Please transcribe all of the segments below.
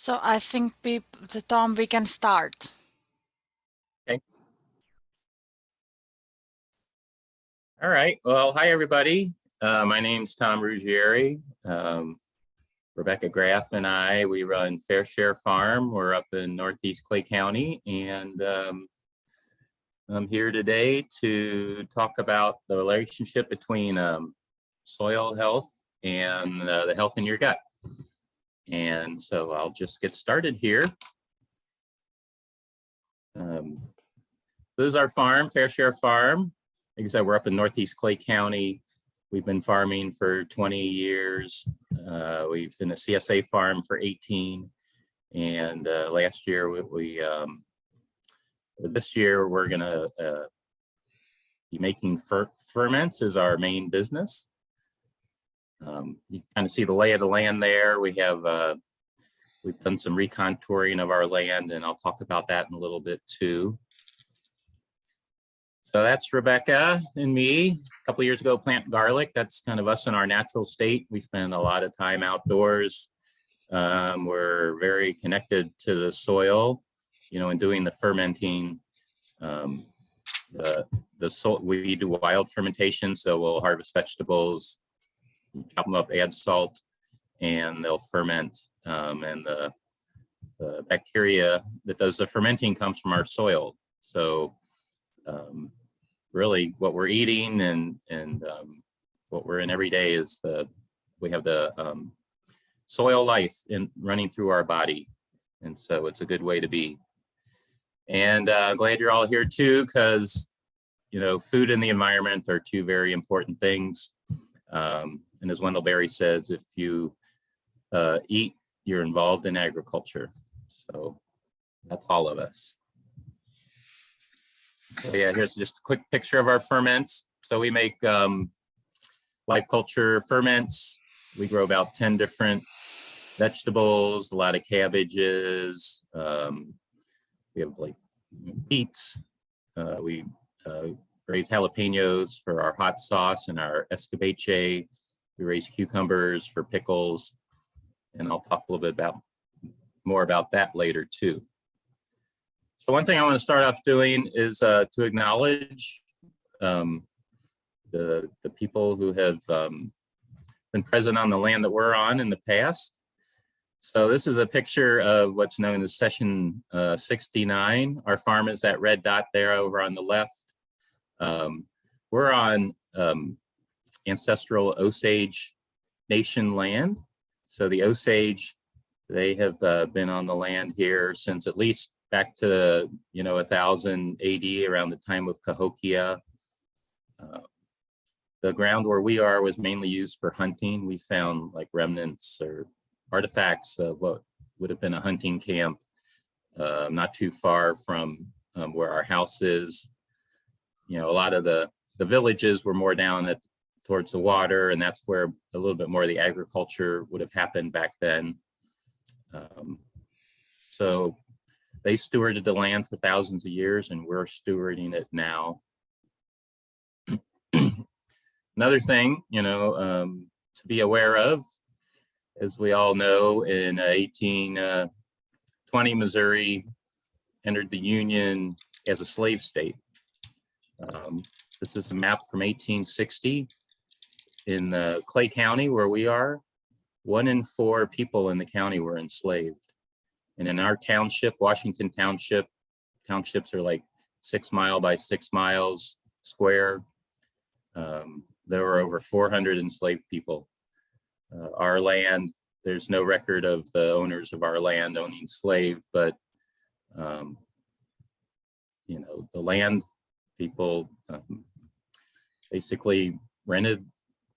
So I think Tom, we can start. Okay. All right. Well, hi, everybody. My name's Tom Ruggieri. Rebecca Graff and we run Fair Share Farm. We're up in Northeast Clay County, and I'm here today to talk about the relationship between soil health and the health in your gut. And so I'll just get started here. This is our farm, Fair Share Farm. Like I said, we're up in Northeast Clay County. We've been farming for 20 years. We've been a CSA farm for 18. And last year, this year, we're gonna be making ferments is our main business. You kind of see the lay of the land there. We've done some recontouring of our land, and I'll talk about that in a little bit too. So that's Rebecca and me. A couple of years ago, plant garlic. That's kind of us in our natural state. We spend a lot of time outdoors. We're very connected to the soil, and doing the fermenting. We do wild fermentation, so we'll harvest vegetables, chop them up, add salt, and they'll ferment. And the bacteria that does the fermenting comes from our soil. So really what we're eating and what we're in every day is we have the soil life running through our body. And so it's a good way to be. And glad you're all here too, because food and the environment are two very important things. And as Wendell Berry says, if you eat, you're involved in agriculture. So that's all of us. So yeah, here's just a quick picture of our ferments. So we make live culture ferments. We grow about 10 different vegetables, a lot of cabbages. We have like beets. We raise jalapenos for our hot sauce and our escabeche. We raise cucumbers for pickles. And I'll talk a little bit more about that later too. So one thing I want to start off doing is to acknowledge the people who have been present on the land that we're on in the past. So this is a picture of what's known as Session 69. Our farm is that red dot there over on the left. We're on ancestral Osage Nation land. So the Osage, they have been on the land here since at least back to 1000 AD, around the time of Cahokia. The ground where we are was mainly used for hunting. We found like remnants or artifacts of what would have been a hunting camp, not too far from where our house is. A lot of the villages were more down towards the water, and that's where a little bit more of the agriculture would have happened back then. So they stewarded the land for thousands of years, and we're stewarding it now. Another thing, to be aware of, as we all know, in 1820, Missouri entered the Union as a slave state. This is a map from 1860. In Clay County, where we are, 1 in 4 people in the county were enslaved. And in our township, Washington Township, townships are like 6 mile by 6 miles square. There were over 400 enslaved people. Our land, there's no record of the owners of our land owning slaves, but the land people basically rented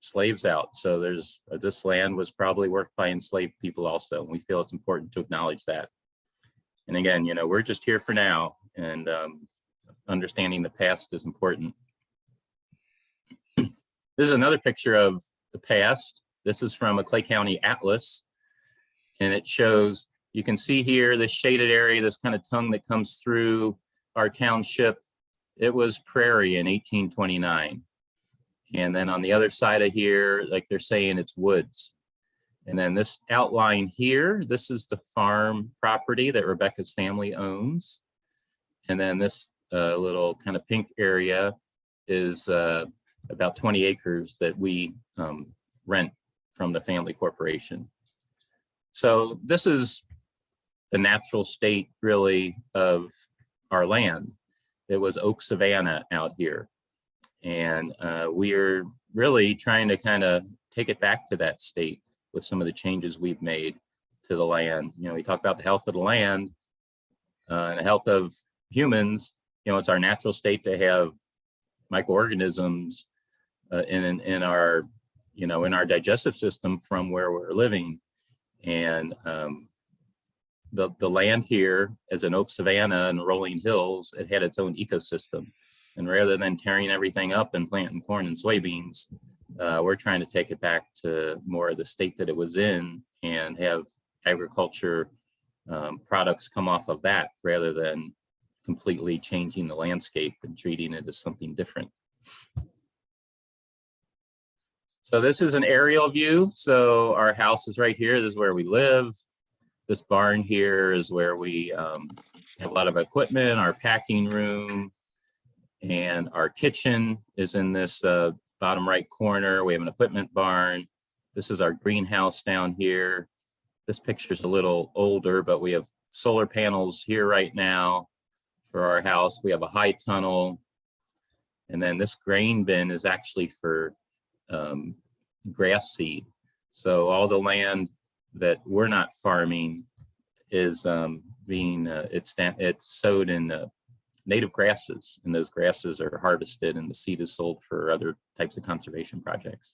slaves out. So this land was probably worked by enslaved people also. And we feel it's important to acknowledge that. And again, we're just here for now, and understanding the past is important. This is another picture of the past. This is from a Clay County atlas. And it shows, you can see here, this shaded area, this kind of tongue that comes through our township. It was prairie in 1829. And then on the other side of here, like they're saying, it's woods. And then this outline here, this is the farm property that Rebecca's family owns. And then this little kind of pink area is about 20 acres that we rent from the family corporation. So this is the natural state really of our land. It was oak savanna out here. And we're really trying to kind of take it back to that state with some of the changes we've made to the land. You know, we talk about the health of the land and the health of humans. You know, it's our natural state to have microorganisms in our, you know, in our digestive system from where we're living. And the land here as an oak savanna and rolling hills, it had its own ecosystem. And rather than tearing everything up and planting corn and soybeans, we're trying to take it back to more of the state that it was in and have agriculture products come off of that rather than completely changing the landscape and treating it as something different. So this is an aerial view. So our house is right here. This is where we live. This barn here is where we have a lot of equipment, our packing room, and our kitchen is in this bottom right corner. We have an equipment barn. This is our greenhouse down here. This picture is a little older, but we have solar panels here right now for our house. We have a high tunnel. And then this grain bin is actually for grass seed. So all the land that we're not farming is it's sowed in native grasses, and those grasses are harvested and the seed is sold for other types of conservation projects.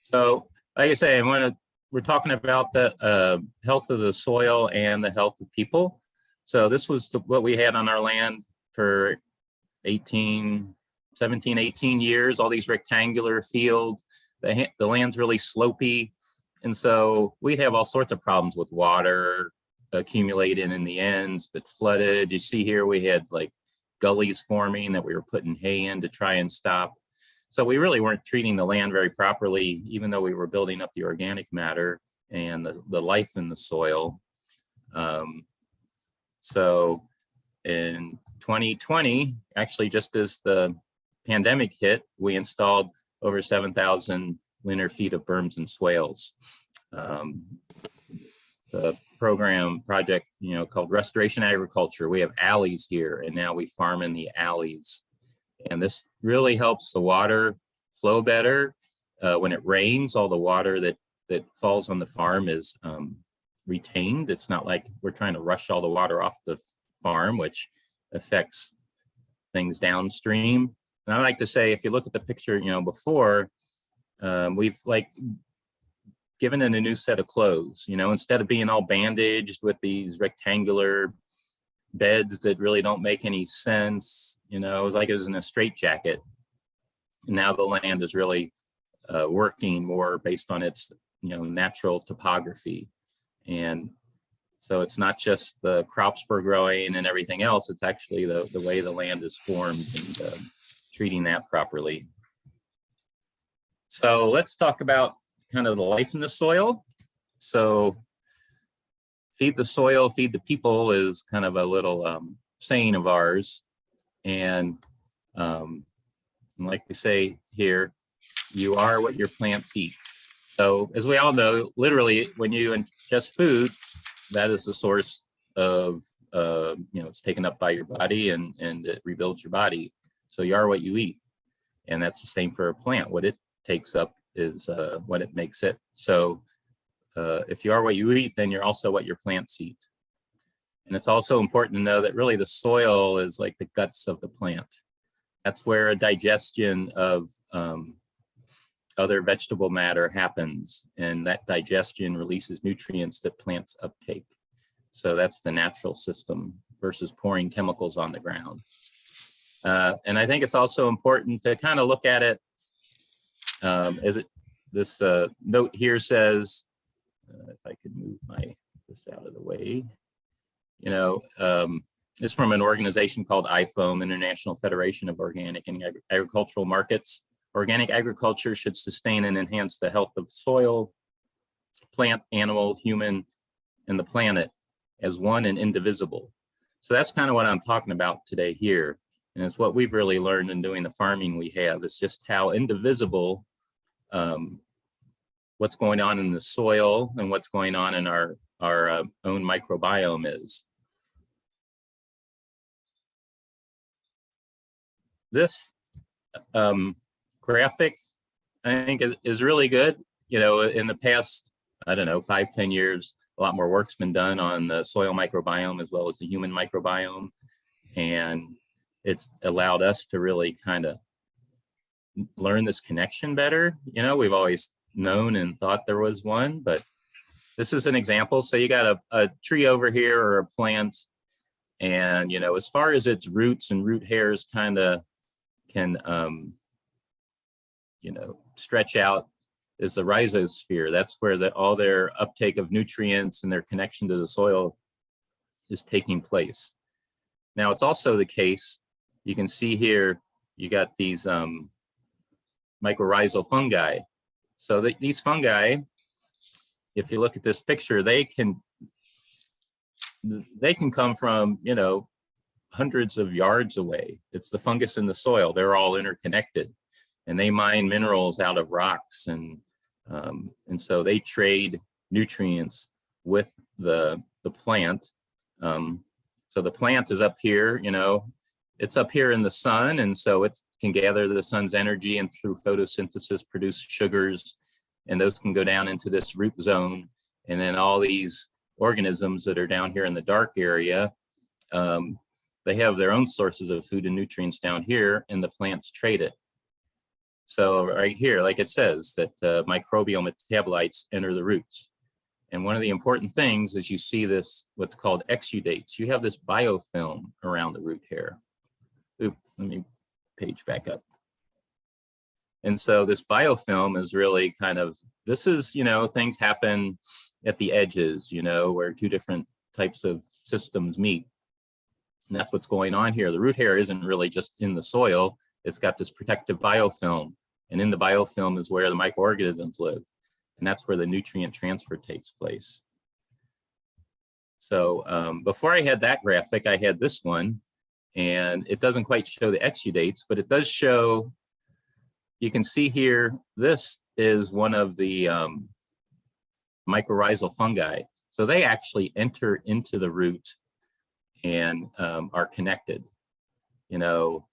So like I say, we're talking about the health of the soil and the health of people. So this was what we had on our land for 17, 18 years, all these rectangular fields. The land's really slopey. And so we'd have all sorts of problems with water accumulating in the ends, but flooded. You see here, we had like gullies forming that we were putting hay in to try and stop. So we really weren't treating the land very properly, even though we were building up the organic matter and the life in the soil. So in 2020, actually just as the pandemic hit, we installed over 7,000 linear feet of berms and swales. The project, you know, called Restoration Agriculture. We have alleys here, and now we farm in the alleys. And this really helps the water flow better. When it rains, all the water that falls on the farm is retained. It's not like we're trying to rush all the water off the farm, which affects things downstream. And I like to say, if you look at the picture, you know, before, we've like given it a new set of clothes, you know, instead of being all bandaged with these rectangular beds that really don't make any sense. You know, it was like it was in a straitjacket. And now the land is really working more based on its, you know, natural topography. And so it's not just the crops we're growing and everything else, it's actually the way the land is formed and treating that properly. So let's talk about kind of the life in the soil. So feed the soil, feed the people is kind of a little saying of ours. And like we say here, you are what your plants eat. So as we all know, literally when you ingest food, that is the source of, you know, it's taken up by your body and it rebuilds your body. So you are what you eat. And that's the same for a plant. What it takes up is what it makes it. So if you are what you eat, then you're also what your plants eat. And it's also important to know that really the soil is like the guts of the plant. That's where a digestion of other vegetable matter happens, and that digestion releases nutrients that plants uptake. So that's the natural system versus pouring chemicals on the ground. And I think it's also important to kind of look at it this note here says, if I could move this out of the way, you know, It's from an organization called IFOAM, International Federation of Organic and Agricultural Markets. Organic agriculture should sustain and enhance the health of soil, plant, animal, human, and the planet as one and indivisible. So that's kind of what I'm talking about today here. And it's what we've really learned in doing the farming we have, is just how indivisible what's going on in the soil and what's going on in our own microbiome is. This graphic, I think, is really good. You know, in the past, I don't know, 5-10 years, a lot more work's been done on the soil microbiome as well as the human microbiome. And it's allowed us to really kind of learn this connection better. You know, we've always known and thought there was one, but this is an example. So you got a tree over here or a plant, and, you know, as far as its roots and root hairs kind of can, you know, stretch out, is the rhizosphere. That's where all their uptake of nutrients and their connection to the soil is taking place. Now, it's also the case, you can see here, you got these mycorrhizal fungi. So these fungi, if you look at this picture, they can come from, you know, hundreds of yards away. It's the fungus in the soil. They're all interconnected, and they mine minerals out of rocks, and so they trade nutrients with the plant. So the plant is up here, you know, it's up here in the sun, and so it can gather the sun's energy and through photosynthesis produce sugars, and those can go down into this root zone. And then all these organisms that are down here in the dark area, they have their own sources of food and nutrients down here, and the plants trade it. So right here, like it says, that microbiome metabolites enter the roots. And one of the important things is you see this, what's called exudates. You have this biofilm around the root hair. Oop, let me page back up. And so this biofilm is really kind of, this is, you know, things happen at the edges, you know, where two different types of systems meet. And that's what's going on here. The root hair isn't really just in the soil. It's got this protective biofilm. And in the biofilm is where the microorganisms live. And that's where the nutrient transfer takes place. So before I had that graphic, I had this one, and it doesn't quite show the exudates, but it does show, you can see here, this is one of the mycorrhizal fungi. So they actually enter into the root and are connected. You know,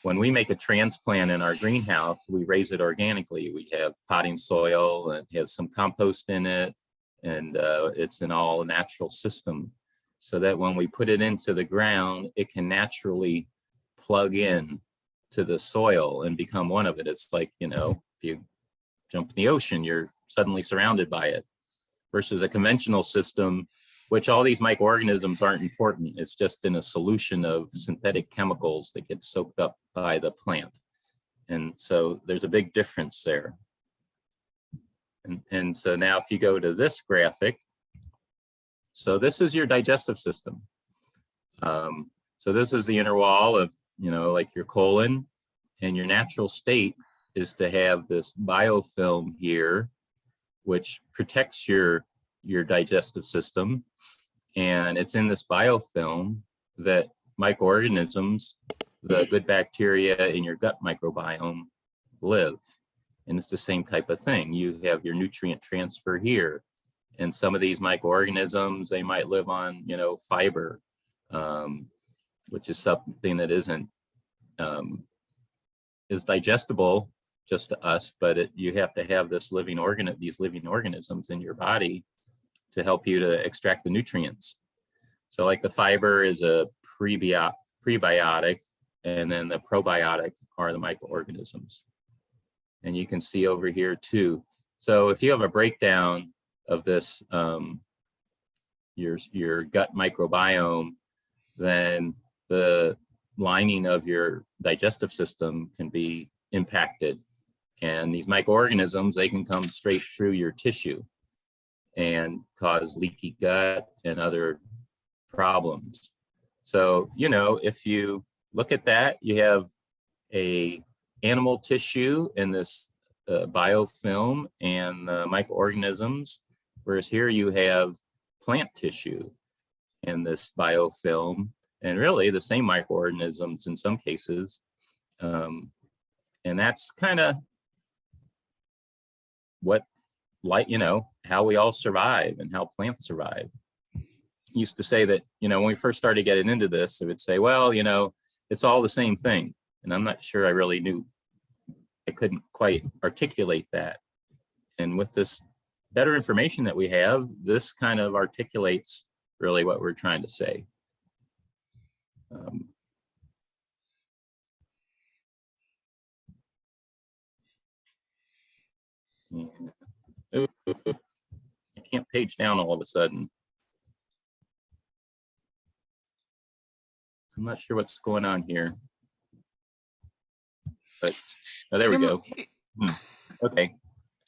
when we make a transplant in our greenhouse, we raise it organically. We have potting soil, and it has some compost in it, and it's an all natural system, so that when we put it into the ground, it can naturally plug in to the soil and become one of it. It's like, you know, if you jump in the ocean, you're suddenly surrounded by it, versus a conventional system, which all these microorganisms aren't important. It's just in a solution of synthetic chemicals that get soaked up by the plant. And so there's a big difference there. And so now if you go to this graphic, so this is your digestive system. So this is the inner wall of, you know, like your colon, and your natural state is to have this biofilm here, which protects your digestive system. And it's in this biofilm that microorganisms, the good bacteria in your gut microbiome, live. And it's the same type of thing. You have your nutrient transfer here. And some of these microorganisms, they might live on, you know, fiber, which is something that isn't is digestible just to us, but you have to have this these living organisms in your body to help you to extract the nutrients. So like the fiber is a prebiotic, and then the probiotic are the microorganisms. And you can see over here too. So if you have a breakdown of this, your gut microbiome, then the lining of your digestive system can be impacted. And these microorganisms, they can come straight through your tissue and cause leaky gut and other problems. So, you know, if you look at that, you have a animal tissue in this biofilm and microorganisms, whereas here you have plant tissue in this biofilm, and really the same microorganisms in some cases. And that's kind of what, like, you know, how we all survive and how plants survive. Used to say that, you know, when we first started getting into this, I would say, well, you know, it's all the same thing. And I'm not sure I really knew, I couldn't quite articulate that. And with this better information that we have, this kind of articulates really what we're trying to say. I can't page down all of a sudden. I'm not sure what's going on here, but oh, there we go. Okay,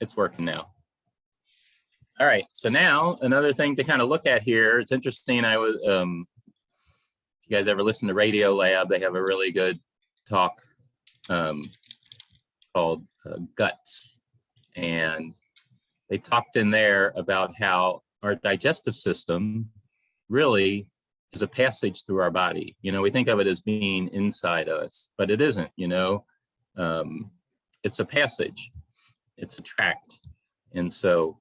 it's working now. All right, so now another thing to kind of look at here. It's interesting. I was, if you guys ever listen to Radio Lab, they have a really good talk called Guts, and they talked in there about how our digestive system really is a passage through our body. You know, we think of it as being inside us, but it isn't, you know. It's a passage, it's a tract. And so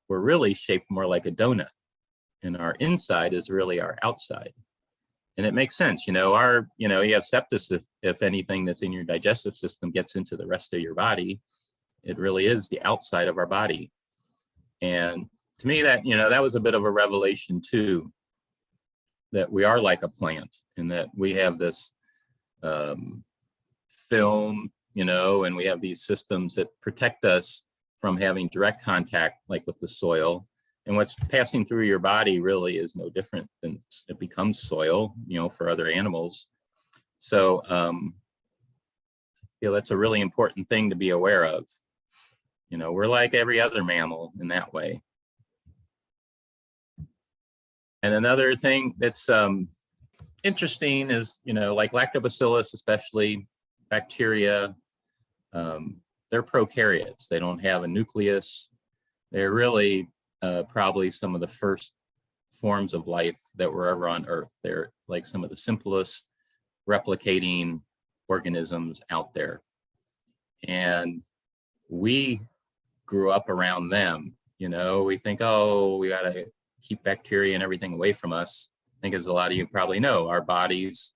we're really shaped more like a donut, and our inside is really our outside. And it makes sense, you know, you know, you have sepsis if anything that's in your digestive system gets into the rest of your body. It really is the outside of our body. And to me, that, you know, that was a bit of a revelation too, that we are like a plant, and that we have this film, you know, and we have these systems that protect us from having direct contact, like with the soil. And what's passing through your body really is no different than it becomes soil, you know, for other animals. So you know, that's a really important thing to be aware of. You know, we're like every other mammal in that way. And another thing that's interesting is, you know, like lactobacillus, especially bacteria, they're prokaryotes. They don't have a nucleus. They're really probably some of the first forms of life that were ever on Earth. They're like some of the simplest replicating organisms out there. And we grew up around them. You know, we think, oh, we got to keep bacteria and everything away from us. I think, as a lot of you probably know, our bodies,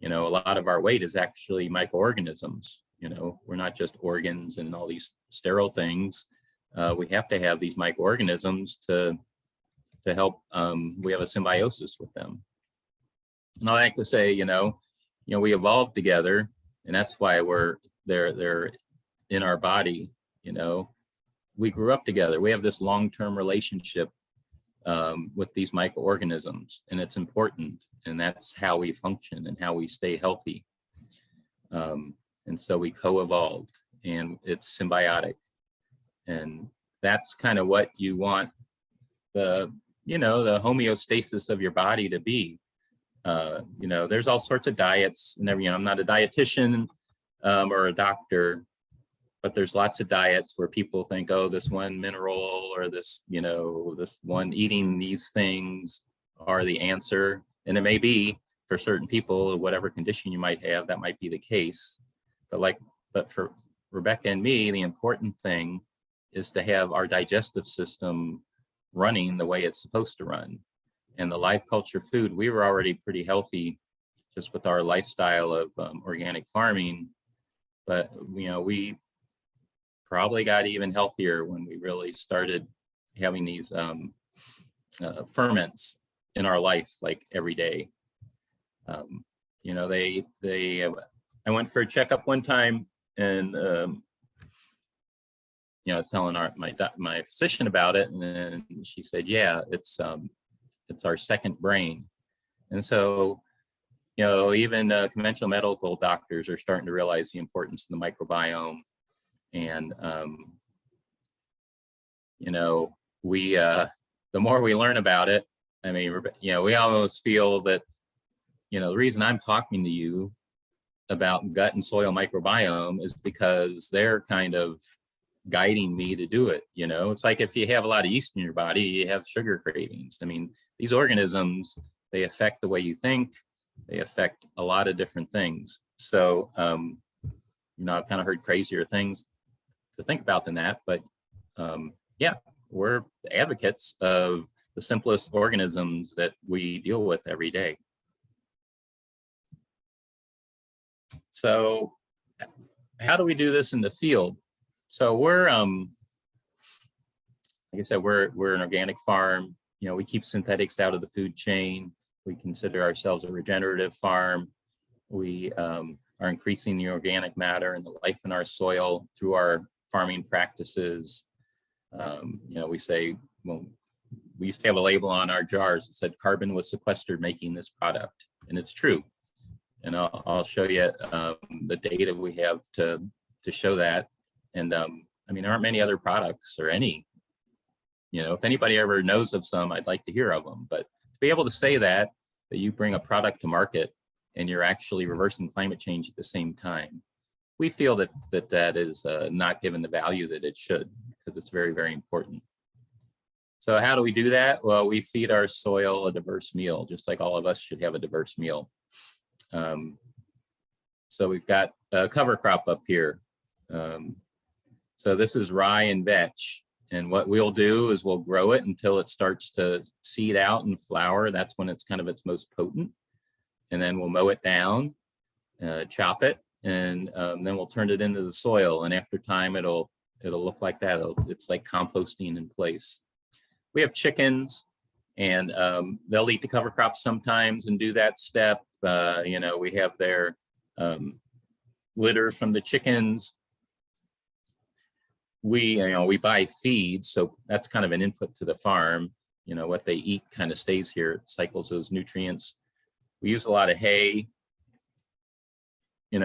you know, a lot of our weight is actually microorganisms. You know, we're not just organs and all these sterile things. We have to have these microorganisms to help. We have a symbiosis with them. And I like to say, you know, we evolved together, and that's why they're in our body. You know, we grew up together. We have this long-term relationship with these microorganisms, and it's important. And that's how we function and how we stay healthy. And so we co-evolved, and it's symbiotic. And that's kind of what you want the homeostasis of your body to be. You know, there's all sorts of diets and everything. I'm not a dietitian or a doctor, but there's lots of diets where people think, oh, this one mineral or this, you know, this one eating these things are the answer. And it may be for certain people, whatever condition you might have, that might be the case. But for Rebecca and me, the important thing is to have our digestive system running the way it's supposed to run. And the live culture food, we were already pretty healthy just with our lifestyle of organic farming. But, you know, we probably got even healthier when we really started having these ferments in our life, like every day. You know, I went for a checkup one time, and you know, I was telling my physician about it, and she said, yeah, it's our second brain. And so, you know, even conventional medical doctors are starting to realize the importance of the microbiome. And you know, the more we learn about it, I mean, we almost feel that, the reason I'm talking to you about gut and soil microbiome is because they're kind of guiding me to do it. It's like if you have a lot of yeast in your body, you have sugar cravings. I mean, these organisms, they affect the way you think, they affect a lot of different things. So, I've kind of heard crazier things to think about than that, but yeah, we're advocates of the simplest organisms that we deal with every day. So how do we do this in the field? So we're, like I said, we're an organic farm. We keep synthetics out of the food chain. We consider ourselves a regenerative farm. We are increasing the organic matter and the life in our soil through our farming practices. We say, well, we used to have a label on our jars that said carbon was sequestered making this product, and it's true. And I'll show you the data we have to show that. And I mean, there aren't many other products or any, if anybody ever knows of some, I'd like to hear of them. But to be able to say that you bring a product to market and you're actually reversing climate change at the same time, we feel that is not given the value that it should, because it's very, very important. So how do we do that? Well, we feed our soil a diverse meal, just like all of us should have a diverse meal. So we've got a cover crop up here. So this is rye and vetch. And what we'll do is we'll grow it until it starts to seed out and flower. That's when it's kind of its most potent. And then we'll mow it down, chop it, and then we'll turn it into the soil. And after time, it'll look like that. It's like composting in place. We have chickens, and they'll eat the cover crops sometimes and do that step. We have their litter from the chickens. We buy feed, so that's kind of an input to the farm. What they eat kind of stays here. It cycles those nutrients. We use a lot of hay. You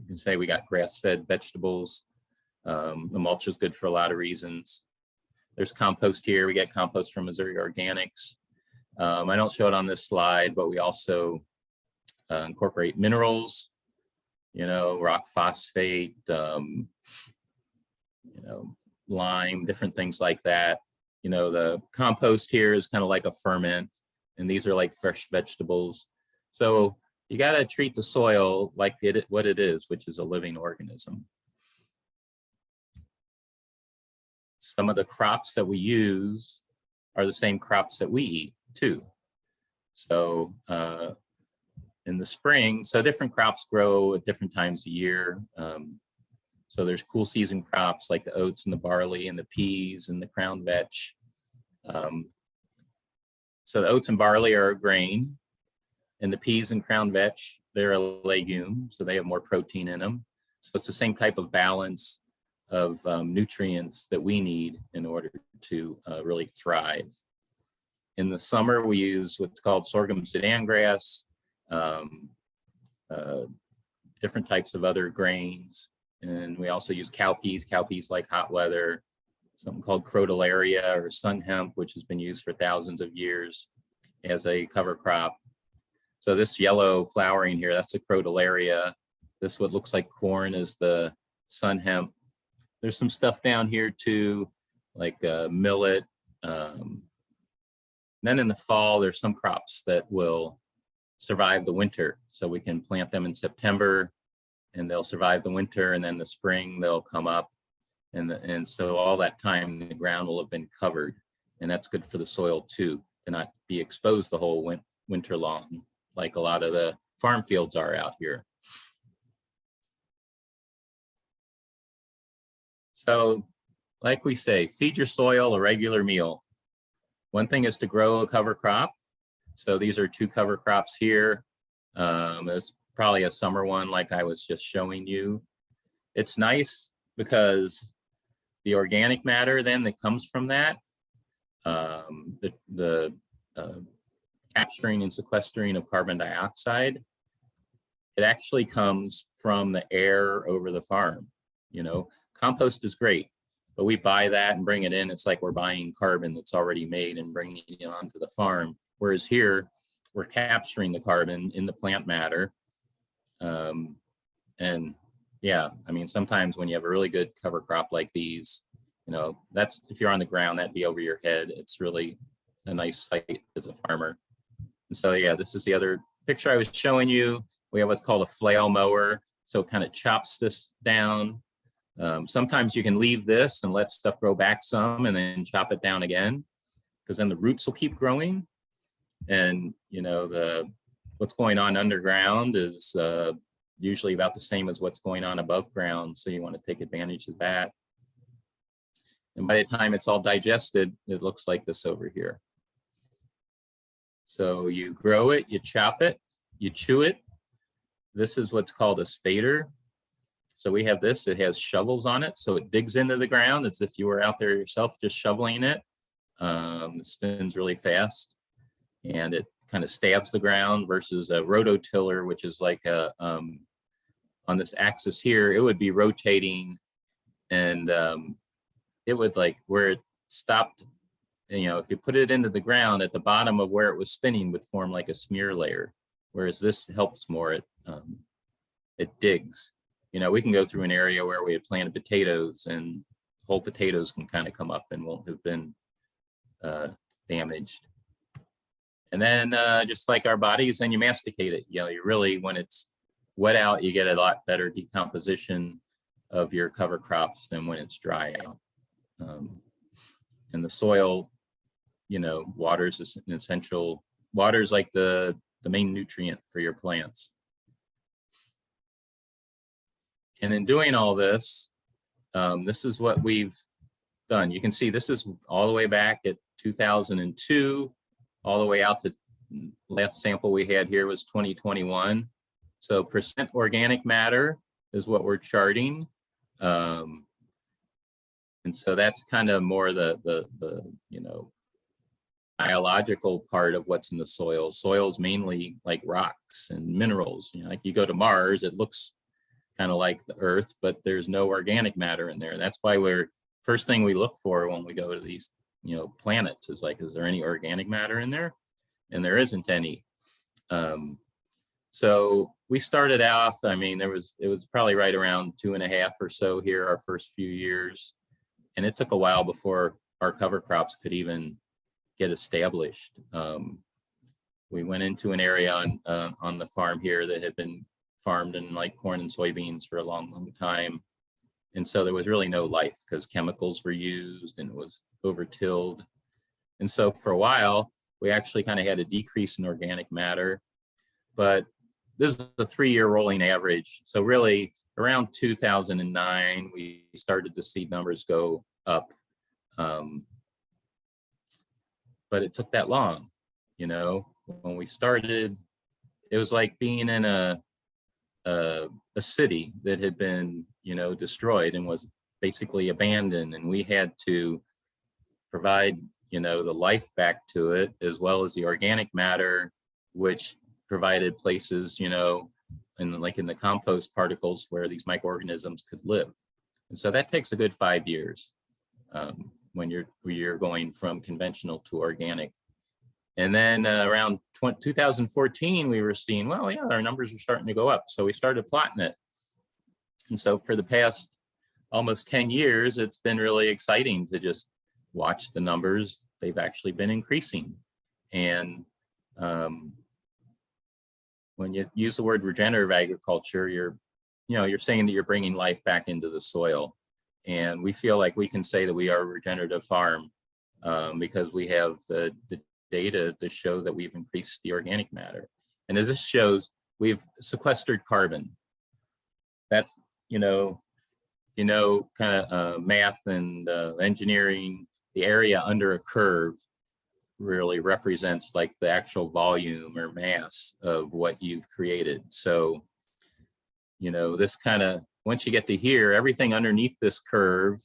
can say we got grass-fed vegetables. The mulch is good for a lot of reasons. There's compost here. We get compost from Missouri Organics. I don't show it on this slide, but we also incorporate minerals, rock phosphate, lime, different things like that. The compost here is kind of like a ferment, and these are like fresh vegetables. So you got to treat the soil like what it is, which is a living organism. Some of the crops that we use are the same crops that we eat too. So in the spring, so different crops grow at different times a year. So there's cool season crops like the oats and the barley and the peas and the crown vetch. So the oats and barley are a grain, and the peas and crown vetch, they're a legume, so they have more protein in them. So it's the same type of balance of nutrients that we need in order to really thrive. In the summer, we use what's called sorghum sudan grass, different types of other grains. And we also use cowpeas like hot weather, something called crotalaria or sun hemp, which has been used for thousands of years as a cover crop. So this yellow flowering here, that's the crotalaria. This what looks like corn is the sun hemp. There's some stuff down here too, like millet. Then in the fall, there's some crops that will survive the winter. So we can plant them in September and they'll survive the winter, and then the spring they'll come up. And so all that time the ground will have been covered, and that's good for the soil too, to not be exposed the whole winter long, like a lot of the farm fields are out here. So like we say, feed your soil a regular meal. One thing is to grow a cover crop. So these are 2 cover crops here. It's probably a summer one like I was just showing you. It's nice because the organic matter then that comes from that, the capturing and sequestering of carbon dioxide, it actually comes from the air over the farm. Compost is great, but we buy that and bring it in. It's like we're buying carbon that's already made and bringing it onto the farm. Whereas here, we're capturing the carbon in the plant matter. And yeah, I mean, sometimes when you have a really good cover crop like these, you know, that's, if you're on the ground, that'd be over your head. It's really a nice sight as a farmer. And so, yeah, this is the other picture I was showing you. We have what's called a flail mower. So it kind of chops this down. Sometimes you can leave this and let stuff grow back some and then chop it down again, because then the roots will keep growing. And, you know, what's going on underground is usually about the same as what's going on above ground. So you want to take advantage of that. And by the time it's all digested, it looks like this over here. So you grow it, you chop it, you chew it. This is what's called a spader. So we have this, it has shovels on it. So it digs into the ground. It's if you were out there yourself just shoveling it. It spins really fast and it kind of stabs the ground, versus a rototiller, which is like a, on this axis here, it would be rotating, and it would, like, where it stopped, you know, if you put it into the ground, at the bottom of where it was spinning would form like a smear layer. Whereas this helps more, it digs. You know, we can go through an area where we had planted potatoes and whole potatoes can kind of come up and won't have been damaged. And then just like our bodies, then you masticate it. You know, you really, when it's wet out, you get a lot better decomposition of your cover crops than when it's dry out. And the soil, you know, water is an essential, water is like the main nutrient for your plants. And in doing all this, this is what we've done. You can see this is all the way back at 2002, all the way out to last sample we had here was 2021. So percent organic matter is what we're charting. And so that's kind of more the you know, biological part of what's in the soil. Soil's mainly like rocks and minerals. You know, like you go to Mars, it looks kind of like the Earth, but there's no organic matter in there. That's why first thing we look for when we go to these, you know, planets is like, is there any organic matter in there? And there isn't any. So we started off, I mean, it was probably right around 2.5 or so here, our first few years. And it took a while before our cover crops could even get established. We went into an area on the farm here that had been farmed in like corn and soybeans for a long time. And so there was really no life because chemicals were used and it was over-tilled. And so for a while, we actually kind of had a decrease in organic matter, but this is a 3-year rolling average. So really around 2009, we started to see numbers go up. But it took that long, you know. When we started, it was like being in a city that had been, you know, destroyed and was basically abandoned, and we had to provide, you know, the life back to it, as well as the organic matter, which provided places, you know, in the compost particles where these microorganisms could live. And so that takes a good 5 years when you're going from conventional to organic. And then around 2014, we were seeing, well, yeah, our numbers are starting to go up. So we started plotting it. And so for the past almost 10 years, it's been really exciting to just watch the numbers. They've actually been increasing. And when you use the word regenerative agriculture, you're saying that you're bringing life back into the soil. And we feel like we can say that we are a regenerative farm because we have the data to show that we've increased the organic matter. And as this shows, we've sequestered carbon. That's, kind of math and engineering, the area under a curve really represents like the actual volume or mass of what you've created. So, this kind of, once you get to here, everything underneath this curve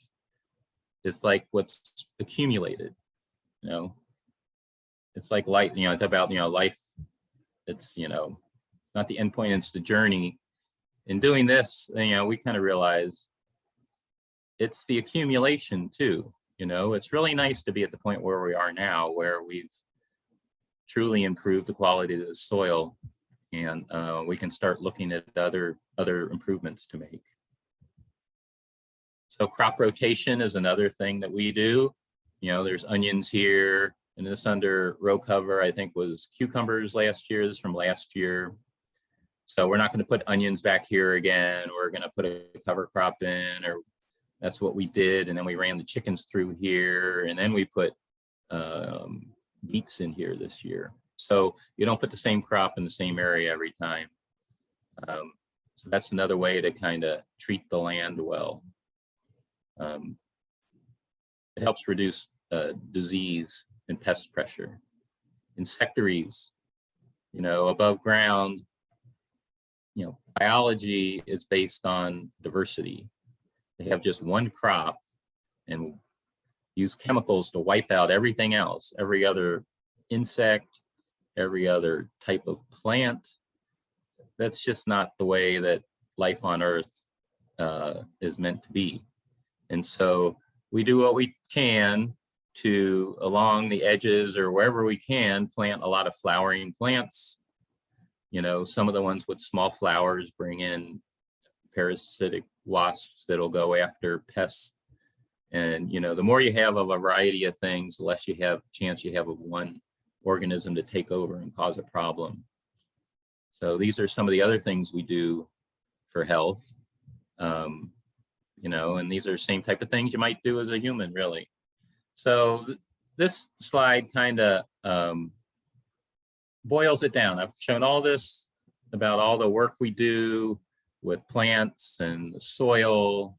is like what's accumulated, It's like light, it's about, life. It's, not the end point, it's the journey. In doing this, we kind of realize it's the accumulation too. It's really nice to be at the point where we are now, where we've truly improve the quality of the soil, and we can start looking at other improvements to make. So crop rotation is another thing that we do. You know, there's onions here, and this under row cover, I think, was cucumbers last year. This is from last year. So we're not going to put onions back here again. We're going to put a cover crop in, or that's what we did. And then we ran the chickens through here, and then we put beets in here this year. So you don't put the same crop in the same area every time. So that's another way to kind of treat the land well. It helps reduce disease and pest pressure. Insectaries, you know, above ground, you know, biology is based on diversity. They have just one crop and use chemicals to wipe out everything else, every other insect, every other type of plant. That's just not the way that life on Earth is meant to be. And so we do what we can to, along the edges or wherever we can, plant a lot of flowering plants. You know, some of the ones with small flowers bring in parasitic wasps that'll go after pests. And, you know, the more you have of a variety of things, the less chance you have of one organism to take over and cause a problem. So these are some of the other things we do for health. You know, and these are the same type of things you might do as a human, really. So this slide kind of boils it down. I've shown all this about all the work we do with plants and the soil.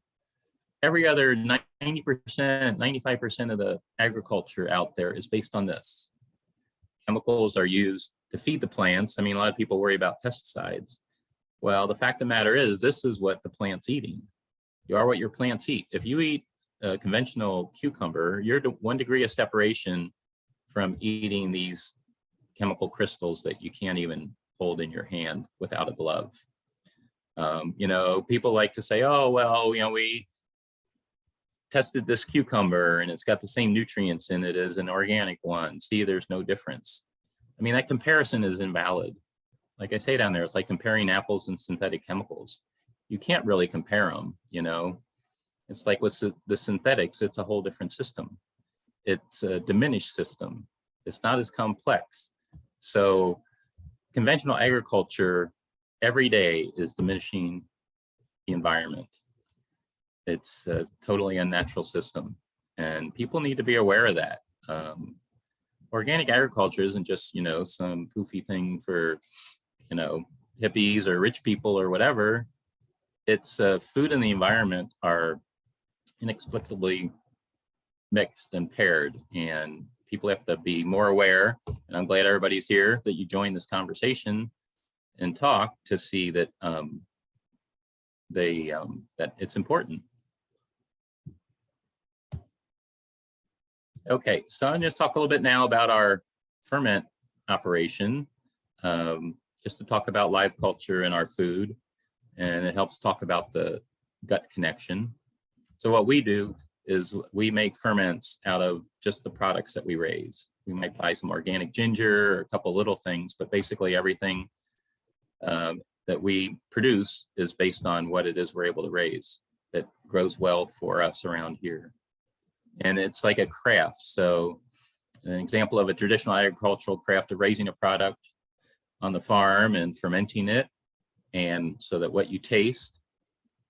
Every other 90%, 95% of the agriculture out there is based on this. Chemicals are used to feed the plants. I mean, a lot of people worry about pesticides. Well, the fact of the matter is, this is what the plant's eating. You are what your plants eat. If you eat a conventional cucumber, you're 1 degree of separation from eating these chemical crystals that you can't even hold in your hand without a glove. You know, people like to say, oh, well, you know, we tested this cucumber and it's got the same nutrients in it as an organic one. See, there's no difference. I mean, that comparison is invalid. Like I say down there, it's like comparing apples and synthetic chemicals. You can't really compare them, you know. It's like with the synthetics, it's a whole different system. It's a diminished system. It's not as complex. So conventional agriculture every day is diminishing the environment. It's a totally unnatural system, and people need to be aware of that. Organic agriculture isn't just, you know, some foofy thing for, you know, hippies or rich people or whatever. It's food and the environment are inexplicably mixed and paired, and people have to be more aware. And I'm glad everybody's here, that you joined this conversation and talk to see that that it's important. Okay, so I'm just talk a little bit now about our ferment operation, just to talk about live culture in our food, and it helps talk about the gut connection. So what we do is we make ferments out of just the products that we raise. We might buy some organic ginger or a couple little things, but basically everything that we produce is based on what it is we're able to raise that grows well for us around here. And it's like a craft. So an example of a traditional agricultural craft of raising a product on the farm and fermenting it, and so that what you taste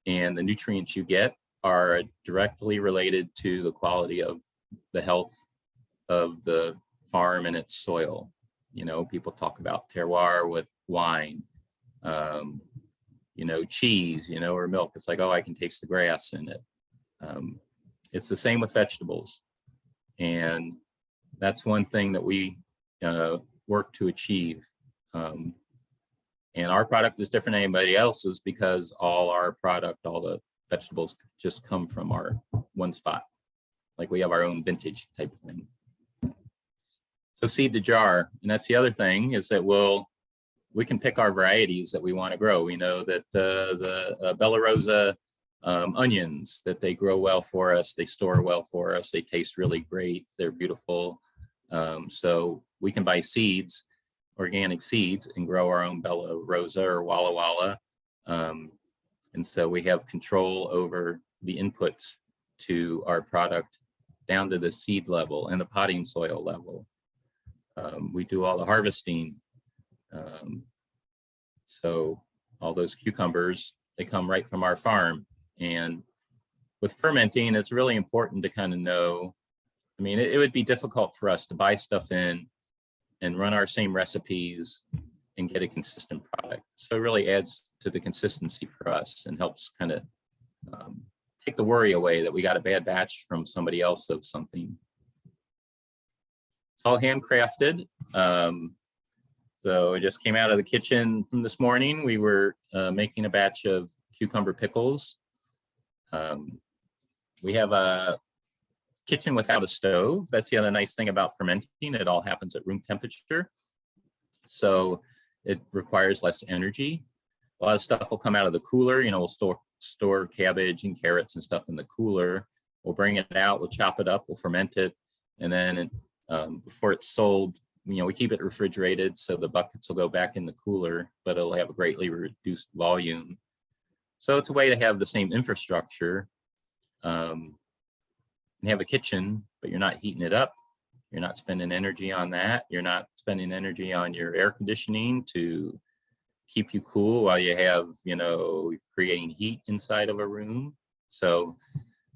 and the nutrients you get are directly related to the quality of the health of the farm and its soil. You know, people talk about terroir with wine, you know, cheese, you know, or milk. It's like, oh, I can taste the grass in it. It's the same with vegetables. And that's one thing that we work to achieve. And our product is different than anybody else's because all our product, all the vegetables just come from our one spot. Like we have our own vintage type of thing. So seed to jar. And that's the other thing, is that we can pick our varieties that we want to grow. We know that the Bella Rosa onions, that they grow well for us, they store well for us, they taste really great, they're beautiful. So we can buy seeds, organic seeds, and grow our own Bella Rosa or Walla Walla. And so we have control over the inputs to our product down to the seed level and the potting soil level. We do all the harvesting. So all those cucumbers, they come right from our farm. And with fermenting, it's really important to kind of know, I mean, it would be difficult for us to buy stuff in and run our same recipes and get a consistent product. So it really adds to the consistency for us and helps kind of take the worry away that we got a bad batch from somebody else of something. It's all handcrafted. So it just came out of the kitchen from this morning. We were making a batch of cucumber pickles. We have a kitchen without a stove. That's the other nice thing about fermenting. It all happens at room temperature. So it requires less energy. A lot of stuff will come out of the cooler. You know, we'll store cabbage and carrots and stuff in the cooler. We'll bring it out, we'll chop it up, we'll ferment it. And then before it's sold, you know, we keep it refrigerated so the buckets will go back in the cooler, but it'll have a greatly reduced volume. So it's a way to have the same infrastructure and have a kitchen, but you're not heating it up. You're not spending energy on that. You're not spending energy on your air conditioning to keep you cool while you have, you know, creating heat inside of a room. So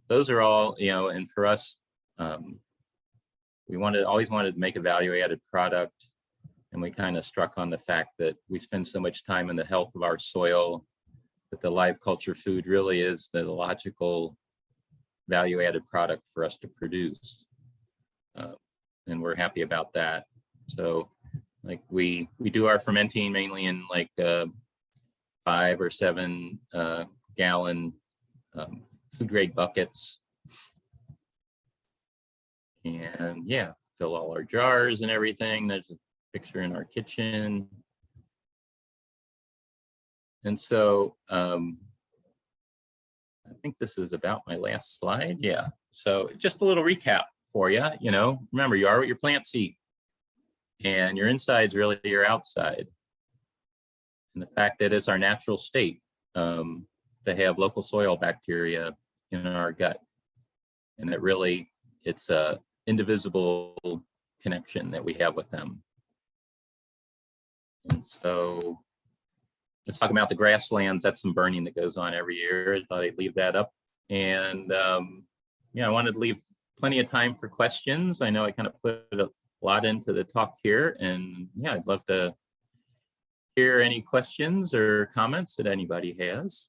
those are all, you know, and for us, we always wanted to make a value-added product, and we kind of struck on the fact that we spend so much time in the health of our soil that the live culture food really is the logical value-added product for us to produce, and we're happy about that. So, like we do our fermenting mainly in like 5 or 7 gallon food grade buckets. And yeah, fill all our jars and everything. There's a picture in our kitchen. And so I think this is about my last slide. Yeah. So just a little recap for you. You know, remember, you are what your plants eat, and your inside's really your outside. And the fact that it's our natural state to have local soil bacteria in our gut, and that really it's a indivisible connection that we have with them. And so let's talk about the grasslands. That's some burning that goes on every year. I thought I'd leave that up. And yeah, I wanted to leave plenty of time for questions. I know I kind of put a lot into the talk here, and yeah, I'd love to hear any questions or comments that anybody has.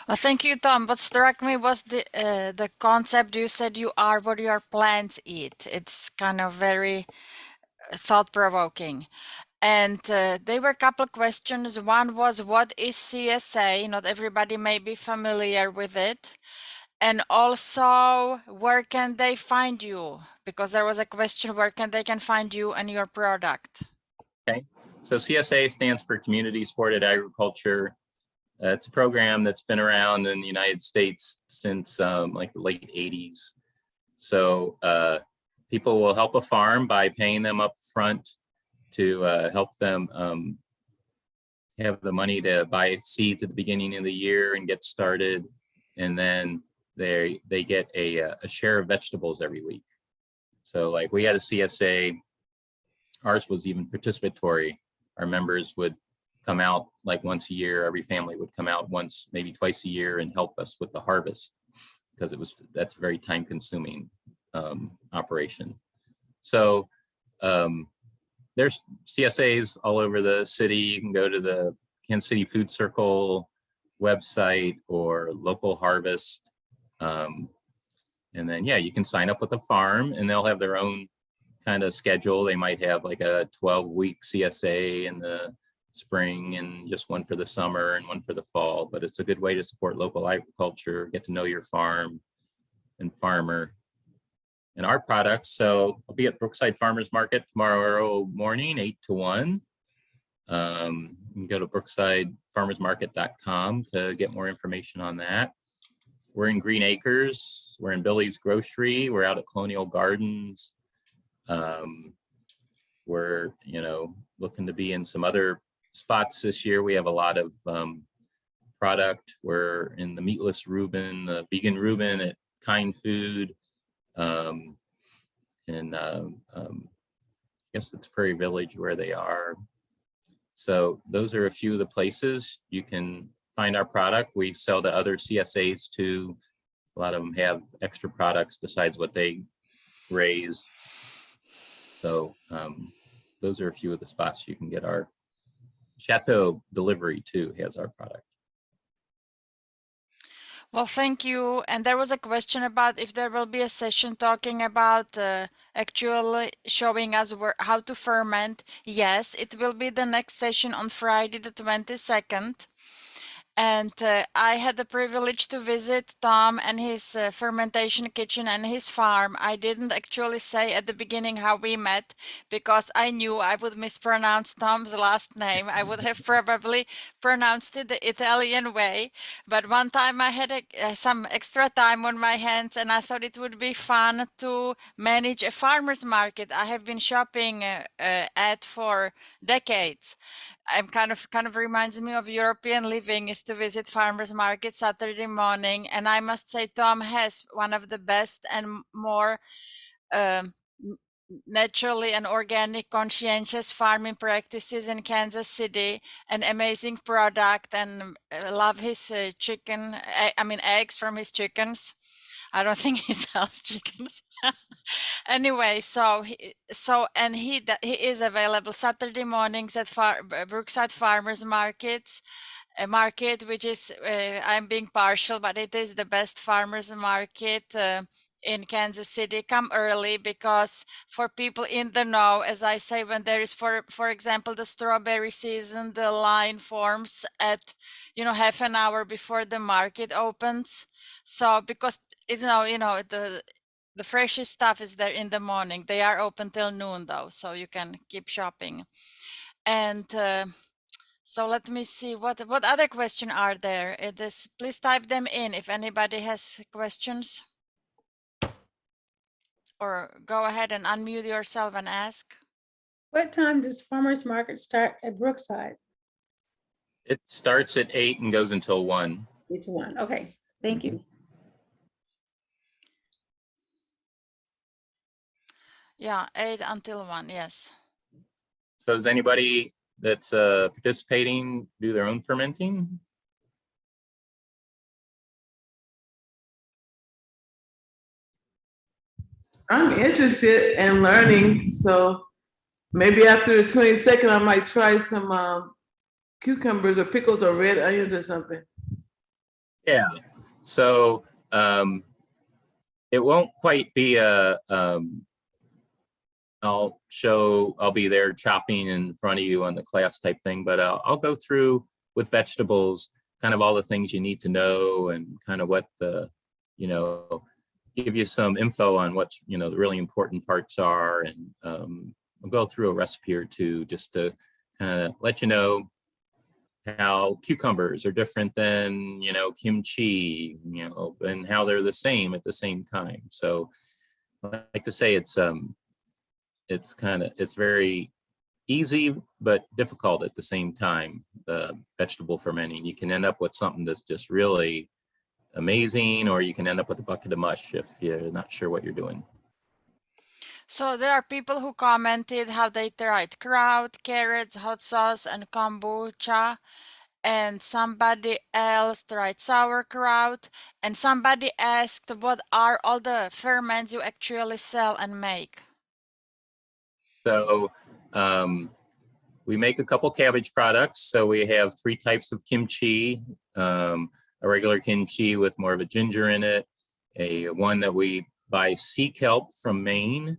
Well, thank you, Tom. What struck me was the concept you said you are what your plants eat. It's kind of very thought-provoking. And there were a couple of questions. One was, what is CSA? Not everybody may be familiar with it. And also, where can they find you? Because there was a question, where they can find you and your product? Okay, so CSA stands for Community Supported Agriculture. It's a program that's been around in the United States since like the late 80s. So people will help a farm by paying them up front to help them have the money to buy seeds at the beginning of the year and get started. And then they get a share of vegetables every week. So like we had a CSA, ours was even participatory. Our members would come out like once a year. Every family would come out once, maybe twice a year, and help us with the harvest, because that's a very time consuming operation. So there's CSAs all over the city. You can go to the Kansas City Food Circle website or local harvest. And then, yeah, you can sign up with a farm, and they'll have their own kind of schedule. They might have like a 12-week CSA in the spring and just one for the summer and one for the fall. But it's a good way to support local agriculture, get to know your farm and farmer and our products. So I'll be at Brookside Farmers Market tomorrow morning, 8 to 1. You can go to brooksidefarmersmarket.com to get more information on that. We're in Green Acres. We're in Billy's Grocery. We're out at Colonial Gardens. We're, looking to be in some other spots this year. We have a lot of product. We're in the meatless Reuben, the vegan Reuben at Kind Food, and I guess it's Prairie Village where they are. So those are a few of the places you can find our product. We sell to other CSAs too. A lot of them have extra products besides what they raise. So those are a few of the spots you can get our Chateau delivery too, has our product. Well, thank you. And there was a question about if there will be a session talking about actually showing us how to ferment. Yes, it will be the next session on Friday the 22nd. And I had the privilege to visit Tom and his fermentation kitchen and his farm. I didn't actually say at the beginning how we met because I knew I would mispronounce Tom's last name. I would have probably pronounced it the Italian way. But one time I had some extra time on my hands and I thought it would be fun to manage a farmer's market I have been shopping at for decades. I'm kind of reminds me of European living is to visit farmers market Saturday morning, and I must say Tom has one of the best and more um, naturally and organic conscientious farming practices in Kansas City. An amazing product, and love his chicken. I mean eggs from his chickens. I don't think he sells chickens. Anyway, he is available Saturday mornings at Brookside Farmers Markets, a market which is I'm being partial, but it is the best farmers market in Kansas City. Come early because for people in the know, as I say, when there is for example the strawberry season, the line forms at half an hour before the market opens. So because the freshest stuff is there in the morning. They are open till noon though, so you can keep shopping. And so let me see what other question are there. Please type them in if anybody has questions, or go ahead and unmute yourself and ask. What time does farmers market start at Brookside? It starts at 8 and goes until 1. 8 to 1. Okay, thank you. Yeah, 8 until 1. Yes. So does anybody that's participating do their own fermenting? I'm interested in learning, so maybe after the 22nd, I might try some cucumbers or pickles or red onions or something. Yeah. So it won't quite be I'll be there chopping in front of you on the class type thing, but I'll go through with vegetables, kind of all the things you need to know and kind of what give you some info on what, the really important parts are. And I'll go through a recipe or two just to kind of let you know how cucumbers are different than, kimchi, and how they're the same at the same time. So I like to say it's very easy, but difficult at the same time, the vegetable fermenting. You can end up with something that's just really amazing, or you can end up with a bucket of mush if you're not sure what you're doing. So there are people who commented how they tried kraut, carrots, hot sauce, and kombucha. And somebody else tried sauerkraut. And somebody asked, what are all the ferments you actually sell and make? So we make a couple cabbage products. So we have 3 types of kimchi. A regular kimchi with more of a ginger in it, one that we buy sea kelp from Maine.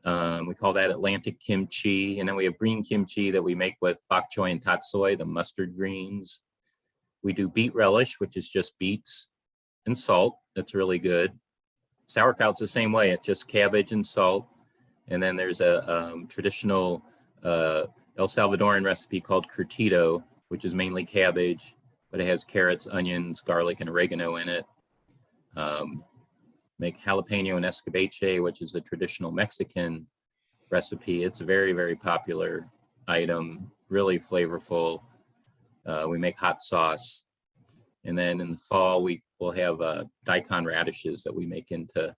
We call that Atlantic kimchi. And then we have green kimchi that we make with bok choy and tatsoi, the mustard greens. We do beet relish, which is just beets and salt. That's really good. Sauerkraut's the same way. It's just cabbage and salt. And then there's a traditional El Salvadoran recipe called curtido, which is mainly cabbage, but it has carrots, onions, garlic, and oregano in it. Make jalapeno and escabeche, which is a traditional Mexican recipe. It's a very, very popular item, really flavorful. We make hot sauce. And then in the fall, we will have daikon radishes that we make into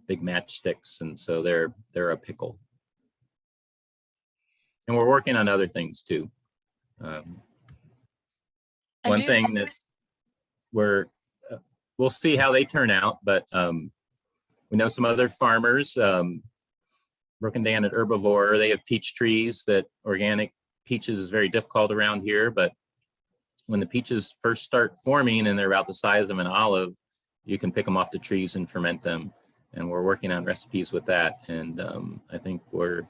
big matchsticks. And so they're a pickle. And we're working on other things too. One thing that we'll see how they turn out, but we know some other farmers, working down at Herbivore, they have peach trees. That organic peaches is very difficult around here, but when the peaches first start forming and they're about the size of an olive, you can pick them off the trees and ferment them. And we're working on recipes with that. And I think we're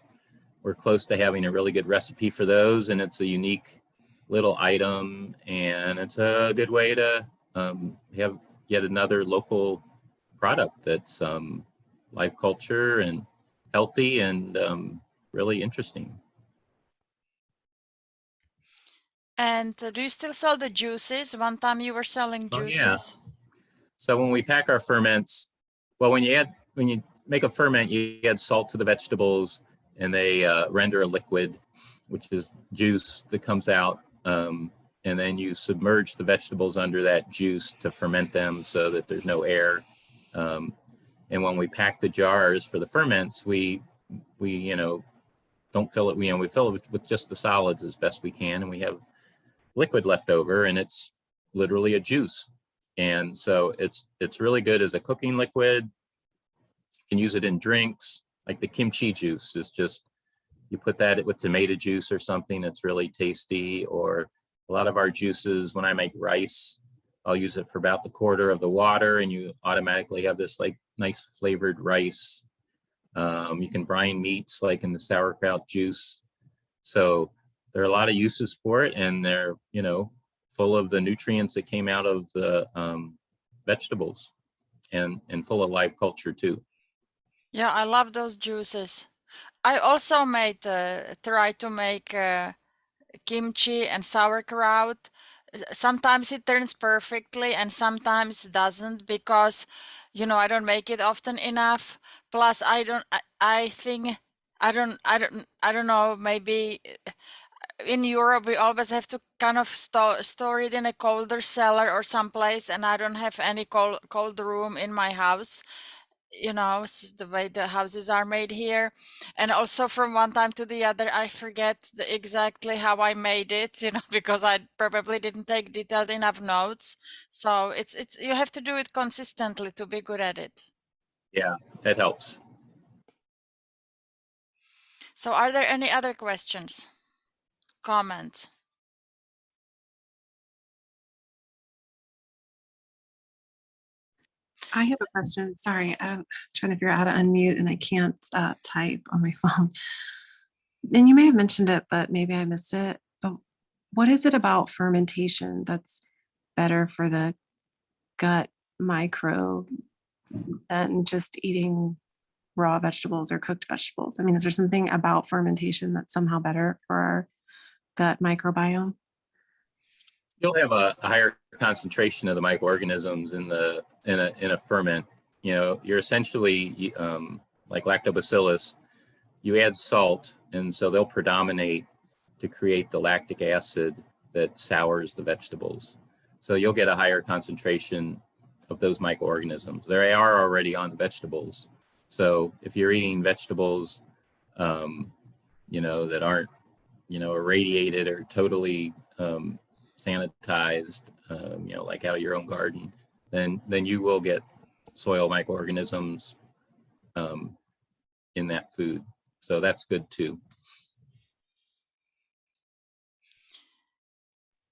close to having a really good recipe for those. And it's a unique little item, and it's a good way to have yet another local product that's live culture and healthy and really interesting. And do you still sell the juices? One time you were selling juices. Oh, yeah. So when we pack our ferments, well, when you make a ferment, you add salt to the vegetables, and they render a liquid, which is juice that comes out. And then you submerge the vegetables under that juice to ferment them so that there's no air. And when we pack the jars for the ferments, we don't fill it. We fill it with just the solids as best we can, and we have liquid left over, and it's literally a juice. And so it's really good as a cooking liquid. You can use it in drinks, like the kimchi juice is just, you put that with tomato juice or something, it's really tasty. Or a lot of our juices, when I make rice, I'll use it for about the quarter of the water, and you automatically have this like nice flavored rice. You can brine meats like in the sauerkraut juice. So there are a lot of uses for it, and they're, full of the nutrients that came out of the vegetables, and full of live culture too. Yeah, I love those juices. I also try to make kimchi and sauerkraut. Sometimes it turns perfectly and sometimes doesn't, because I don't make it often enough. Plus I don't know, maybe in Europe we always have to kind of store it in a colder cellar or someplace, and I don't have any cold room in my house. The way the houses are made here. And also from one time to the other, I forget exactly how I made it, because I probably didn't take detailed enough notes. So it's you have to do it consistently to be good at it. Yeah, that helps. So are there any other questions, comments? I have a question. Sorry, I'm trying to figure out how to unmute and I can't type on my phone. And you may have mentioned it, but maybe I missed it. But what is it about fermentation that's better for the gut microbe than just eating raw vegetables or cooked vegetables? I mean, is there something about fermentation that's somehow better for our gut microbiome? You'll have a higher concentration of the microorganisms in a ferment. You're essentially like lactobacillus. You add salt, and so they'll predominate to create the lactic acid that sours the vegetables. So you'll get a higher concentration of those microorganisms. They are already on the vegetables. So if you're eating vegetables, that aren't, irradiated or totally sanitized, like out of your own garden, then you will get soil microorganisms in that food. So that's good too.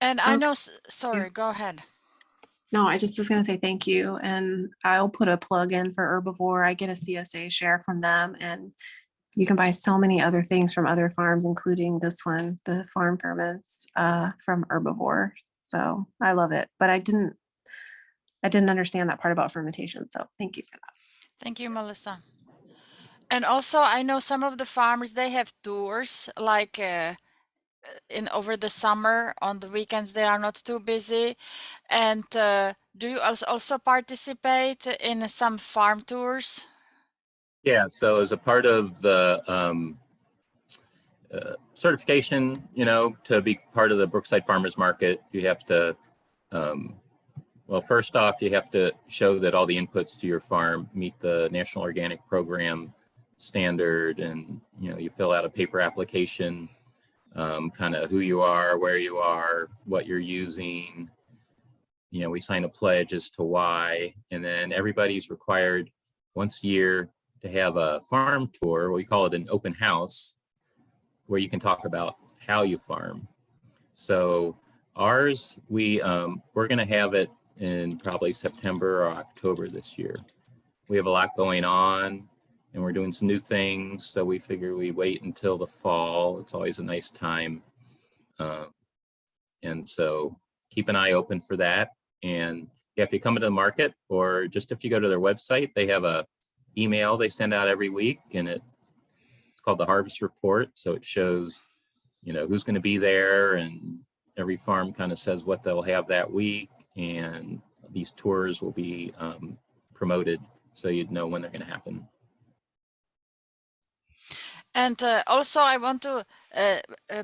And I know, sorry, go ahead. No, I just was going to say thank you. And I'll put a plug in for Herbivore. I get a CSA share from them, and you can buy so many other things from other farms, including this one, the farm ferments from Herbivore. So I love it, but I didn't understand that part about fermentation. So thank you for that. Thank you, Melissa. And also, I know some of the farmers, they have tours, like over the summer. On the weekends, they are not too busy. And do you also participate in some farm tours? Yeah, so as a part of the certification, to be part of the Brookside Farmers Market, you have to, well, first off, you have to show that all the inputs to your farm meet the National Organic Program standard, and you fill out a paper application, kind of who you are, where you are, what you're using. We sign a pledge as to why, and then everybody's required once a year to have a farm tour. We call it an open house, where you can talk about how you farm. So ours, we're going to have it in probably September or October this year. We have a lot going on, and we're doing some new things, so we figure we wait until the fall. It's always a nice time, and so keep an eye open for that. And yeah, if you come into the market, or just if you go to their website, they have a email they send out every week, and it's called the Harvest Report. So it shows, who's going to be there, and every farm kind of says what they'll have that week, and these tours will be promoted, so you'd know when they're going to happen. And also, I want to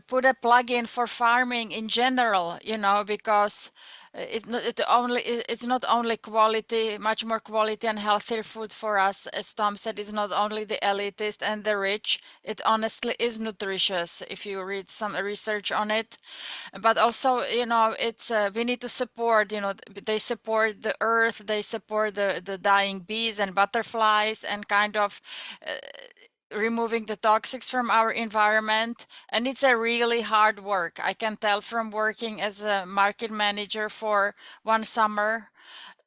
put a plug in for farming in general, because it's not only quality, much more quality and healthier food for us. As Tom said, it's not only the elitist and the rich. It honestly is nutritious if you read some research on it. But also, it's we need to support. They support the earth, they support the dying bees and butterflies, and kind of removing the toxics from our environment. And it's a really hard work. I can tell from working as a market manager for one summer.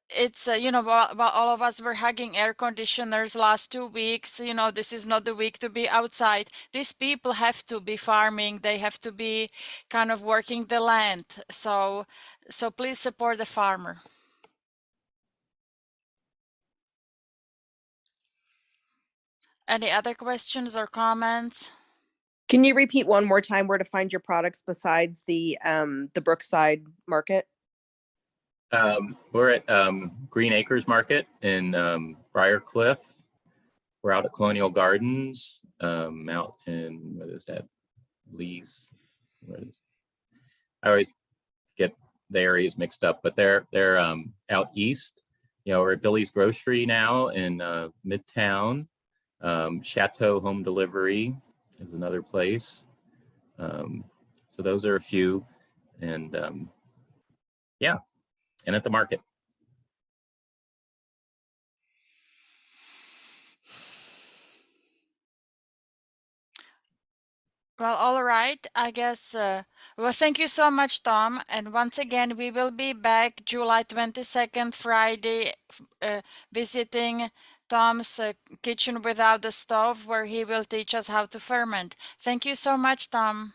It's while all of us were hugging air conditioners last 2 weeks, this is not the week to be outside. These people have to be farming, they have to be kind of working the land. So please support the farmer. Any other questions or comments? Can you repeat one more time where to find your products besides the Brookside Market? We're at Green Acres Market in Briarcliff. We're out at Colonial Gardens, out in, what is that? Lee's. I always get the areas mixed up, but they're out east. We're at Billy's Grocery now in Midtown. Chateau Home Delivery is another place. So those are a few, and yeah, and at the market. Well, all right, I guess. Well, thank you so much, Tom. And once again, we will be back July 22nd, Friday, visiting Tom's kitchen without the stove, where he will teach us how to ferment. Thank you so much, Tom.